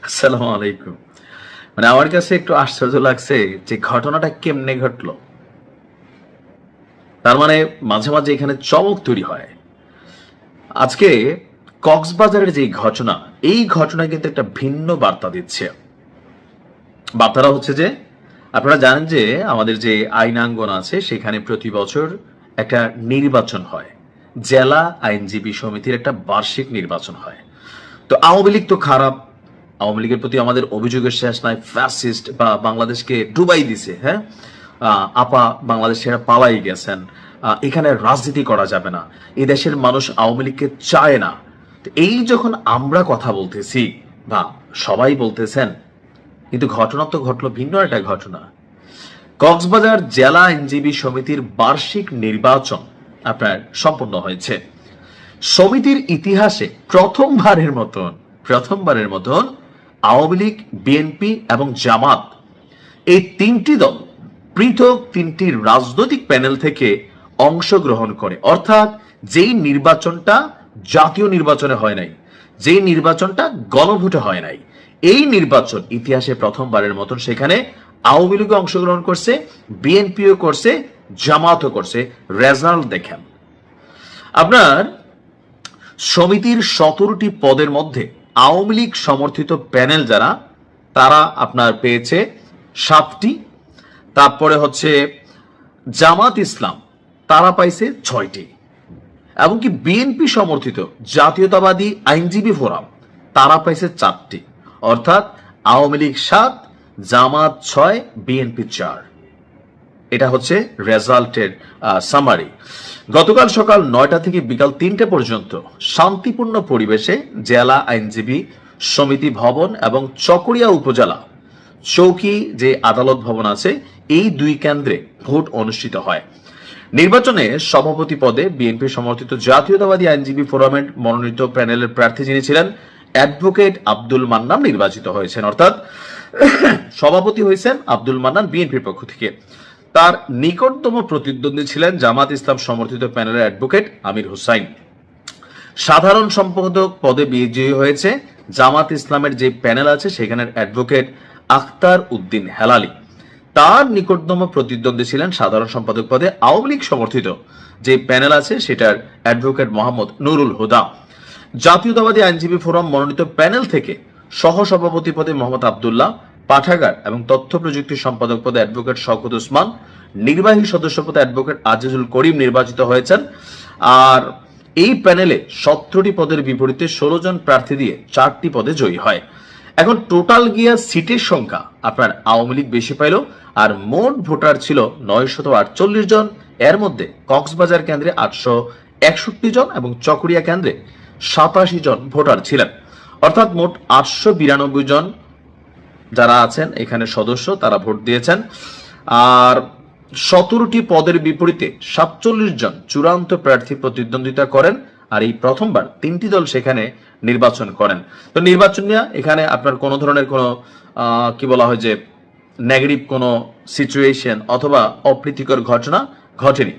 আসসালামু আলাইকুম। মানে আমার কাছে একটু আশ্চর্য লাগছে যে ঘটনাটা কেমনে ঘটলো। তার মানে মাঝে মাঝে এখানে চমক তৈরি হয়। আজকে কক্সবাজারের যে ঘটনা, এই ঘটনা কিন্তু একটা ভিন্ন বার্তা দিচ্ছে। বার্তাটা হচ্ছে যে আপনারা জানেন যে আমাদের যে আইনাঙ্গন আছে সেখানে প্রতি বছর একটা নির্বাচন হয়। জেলা আইনজীবী সমিতির একটা বার্ষিক নির্বাচন হয়। তো আওয়ামী লীগ তো খারাপ, আওয়ামী লীগের প্রতি আমাদের অভিযোগের শেষ নাই, ফ্যাসিস্ট বা বাংলাদেশকে ডুবাই দিছে। হ্যাঁ, আপা বাংলাদেশ সেরা পালাই গেছেন, এখানে রাজনীতি করা যাবে না, এই দেশের মানুষ আওয়ামী লীগকে চায় না। তো এই যখন আমরা কথা বলতেছি বা সবাই বলতেছেন, কিন্তু ঘটনা তো ঘটলো ভিন্ন একটা ঘটনা। কক্সবাজার জেলা আইনজীবী সমিতির বার্ষিক নির্বাচন আপনার সম্পন্ন হয়েছে। সমিতির ইতিহাসে প্রথমবারের মতন আওয়ামী লীগ, বিএনপি এবং জামাত, এই তিনটি দল পৃথক তিনটি রাজনৈতিক প্যানেল থেকে অংশগ্রহণ করে। অর্থাৎ যেই নির্বাচনটা জাতীয় নির্বাচনে হয় নাই, যেই নির্বাচনটা গণভোটে হয় নাই, এই নির্বাচন ইতিহাসে প্রথমবারের মতন সেখানে আওয়ামী লীগ অংশগ্রহণ করছে, বিএনপিও করছে, জামাতও করছে। রেজাল্ট দেখেন আপনার, সমিতির 17টি পদের মধ্যে আওয়ামী লীগ সমর্থিত প্যানেল যারা, তারা আপনার পেয়েছে 7টি। তারপরে হচ্ছে জামাত ইসলাম, তারা পাইছে 6টি। এমনকি বিএনপি সমর্থিত জাতীয়তাবাদী আইনজীবী ফোরাম, তারা পাইছে 4টি। অর্থাৎ আওয়ামী লীগ 7, জামাত 6, বিএনপি 4। এটা হচ্ছে রেজাল্টের সামারি। গতকাল সকাল 9টা থেকে বিকাল 3টে পর্যন্ত শান্তিপূর্ণ পরিবেশে জেলা আইনজীবী সমিতি ভবন এবং চকরিয়া উপজেলা চৌকি যে আদালত ভবন আছে, এই দুই কেন্দ্রে ভোট অনুষ্ঠিত হয়। নির্বাচনে সভাপতি পদে বিএনপি সমর্থিত জাতীয়তাবাদী আইনজীবী ফোরামের মনোনীত প্যানেলের প্রার্থী যিনি ছিলেন অ্যাডভোকেট আব্দুল মান্নান নির্বাচিত হয়েছেন। অর্থাৎ সভাপতি হয়েছেন আব্দুল মান্নান বিএনপির পক্ষ থেকে। তার নিকটতম প্রতিদ্বন্দ্বী ছিলেন জামাত ইসলাম সমর্থিত প্যানেলের অ্যাডভোকেট আমির হোসাইন। সাধারণ সম্পাদক পদে বিজয়ী হয়েছে জামাত ইসলামের যে প্যানেল আছে সেখানের অ্যাডভোকেট আখতার উদ্দিন হেলালি। তার নিকটতম প্রতিদ্বন্দ্বী ছিলেন সাধারণ সম্পাদক পদে আওয়ামী লীগ সমর্থিত যে প্যানেল আছে সেটার অ্যাডভোকেট মোহাম্মদ নুরুল হুদা। জাতীয়তাবাদী আইনজীবী ফোরাম মনোনীত প্যানেল থেকে সহসভাপতি পদে মোহাম্মদ আবদুল্লাহ, পাঠাগার এবং তথ্য প্রযুক্তি সম্পাদক পদে অ্যাডভোকেট শওকত উসমান, নির্বাহী সদস্য পদে অ্যাডভোকেট আজিজুল করিম নির্বাচিত হয়েছেন। আর এই প্যানেলে 17টি পদের বিপরীতে 16 জন প্রার্থী দিয়ে 4টি পদে জয়ী হয়। এখন টোটাল গিয়া সিটের সংখ্যা আপনার আওয়ামী লীগ বেশি পাইল, আর মোট ভোটার ছিল 948 জন। এর মধ্যে কক্সবাজার কেন্দ্রে 861 জন এবং চকরিয়া কেন্দ্রে 87 জন ভোটার ছিলেন। অর্থাৎ মোট 892 জন যারা আছেন এখানে সদস্য, তারা ভোট দিয়েছেন। আর 17টি পদের বিপরীতে 47 জন চূড়ান্ত প্রার্থী প্রতিদ্বন্দ্বিতা করেন। আর এই প্রথমবার 3টি দল সেখানে নির্বাচন করেন। তো নির্বাচন নিয়ে এখানে আপনার কোনো ধরনের কোনো কি বলা হয় যে নেগেটিভ কোনো সিচুয়েশন অথবা অপ্রীতিকর ঘটনা ঘটেনি।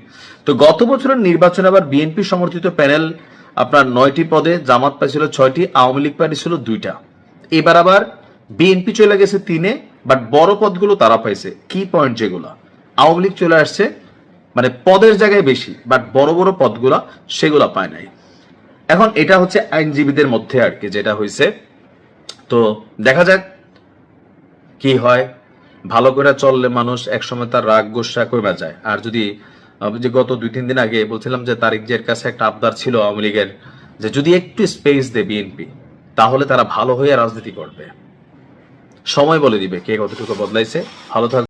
তো গত বছরের নির্বাচনে আবার বিএনপি সমর্থিত প্যানেল আপনার 9টি পদে, জামাত পাইছিল 6টি, আওয়ামী লীগ পাইছিল 2টা। এবার আবার বিএনপি চলে গেছে 3-এ, বাট বড় পদগুলো তারা পাইছে। কি পয়েন্ট যেগুলো, আওয়ামী লীগ চলে আসছে মানে পদের জায়গায় বেশি, বাট বড় বড় পদগুলা সেগুলা পায় নাই। এখন এটা হচ্ছে আইনজীবীদের মধ্যে আর কি যেটা হয়েছে। তো দেখা যাক কি হয়। ভালো করে চললে মানুষ একসময় তার রাগ গোসা কমে যায়। আর যদি যে গত 2-3 দিন আগে বলছিলাম যে তারিক জিয়ার কাছে একটা আবদার ছিল আওয়ামী লীগের, যে যদি একটু স্পেস দেয় বিএনপি, তাহলে তারা ভালো হয়ে রাজনীতি করবে। সময় বলে দিবে কে কতটুকু বদলাইছে। ভালো থাকবে।